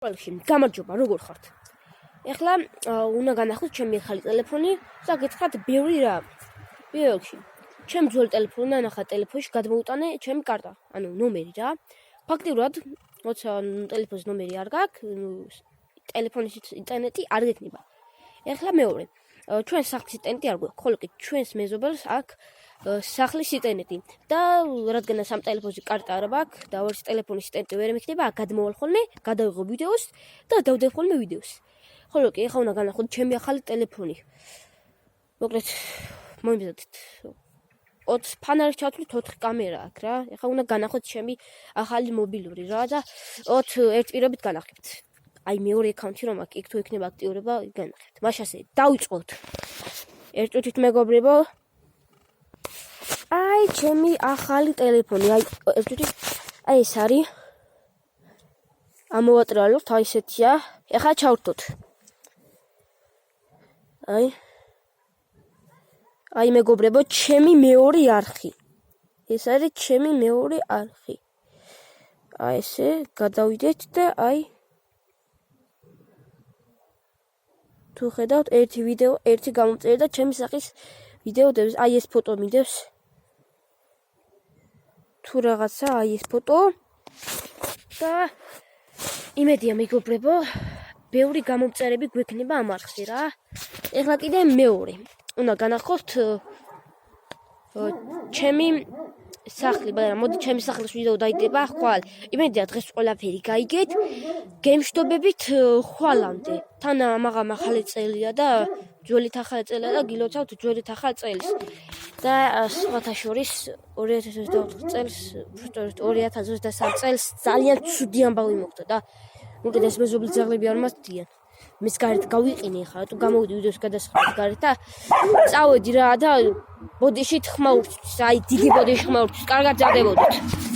ყველში გამარჯობა, როგორ ხართ? ეხლა უნდა განახოთ ჩემი ახალი ტელეფონი და გითხრათ ბევრი რა. პირველში, ჩემ ძველ ტელეფონი ანახა ტელეფონში გადმოუტანე ჩემი კარტა, ანუ ნომერი რა. ფაქტიურად, როცა ტელეფონის ნომერი არ გაქვს, ტელეფონის ინტერნეტი არ გექნება. ეხლა მეორე, ჩვენ სახლის ინტერნეტი არ გვაქვს, ხოლო კი ჩვენს მეზობელს აქვს სახლის ინტერნეტი და რადგანაც ამ ტელეფონში კარტა არ მაქვს და ვერც ტელეფონის ინტერნეტი ვერ მიქნება, გადმოვალ ხოლმე, გადავიღო ვიდეოს და დავდებ ხოლმე ვიდეოს. ხოლო კი ეხლა უნდა განახოთ ჩემი ახალი ტელეფონი. მოკლედ, მომიზადეთ. 20 ფანარის ჩათვლით 4 კამერა აქვს რა. ეხლა უნდა განახოთ ჩემი ახალი მობილური რა და 20 ერთ პირობით განახებთ. აი მეორე აკაუნთი რომ აქ იქ თუ იქნება აქტიურება, განახებთ. მაშინ ასე დავიწყოთ. ერთ წუთით მეგობრებო. აი ჩემი ახალი ტელეფონი, აი ერთ წუთით აი ეს არის. ამოვატრალოთ, აი ესეთია. ეხლა ჩავრთოთ. აი მეგობრებო, ჩემი მეორე არხი. ეს არის ჩემი მეორე არხი. აი ესე გადავიდეთ და აი თუ ხედავთ ერთი ვიდეო, ერთი გამომწერე და ჩემი სახის ვიდეო დევს. აი ეს ფოტო მიდევს. თუ რაღაცა აი ეს ფოტო და იმედია მეგობრებო, ბევრი გამომწერები გვექნება ამ არხზე რა. ეხლა კიდე მეორე. უნდა განახოთ ჩემი სახლი, მაგრამ მოდი ჩემი სახლის ვიდეო დაიდება ხვალ. იმედია დღეს ყველაფერი გაიგეთ. გემშვიდობებით ხვალამდე. თან ამაღამ ახალი წელია და ძველით ახალი წელია და გილოცავთ ძველით ახალ წელს. და სხვათა შორის 2024 წელს, 2023 წელს ძალიან ცუდი ამბავი მოხდა და მოკლედ ეს მეზობელი ძაღლები არ მასდიან. მის გარეთ გავიყინე ხა, თუ გამოვიდი ვიდეოს გადასხმის გარეთ და წავედი რა და ბოდიში ხმა ურჩის, აი დიდი ბოდიში ხმა ურჩის, კარგად ძადებოდით.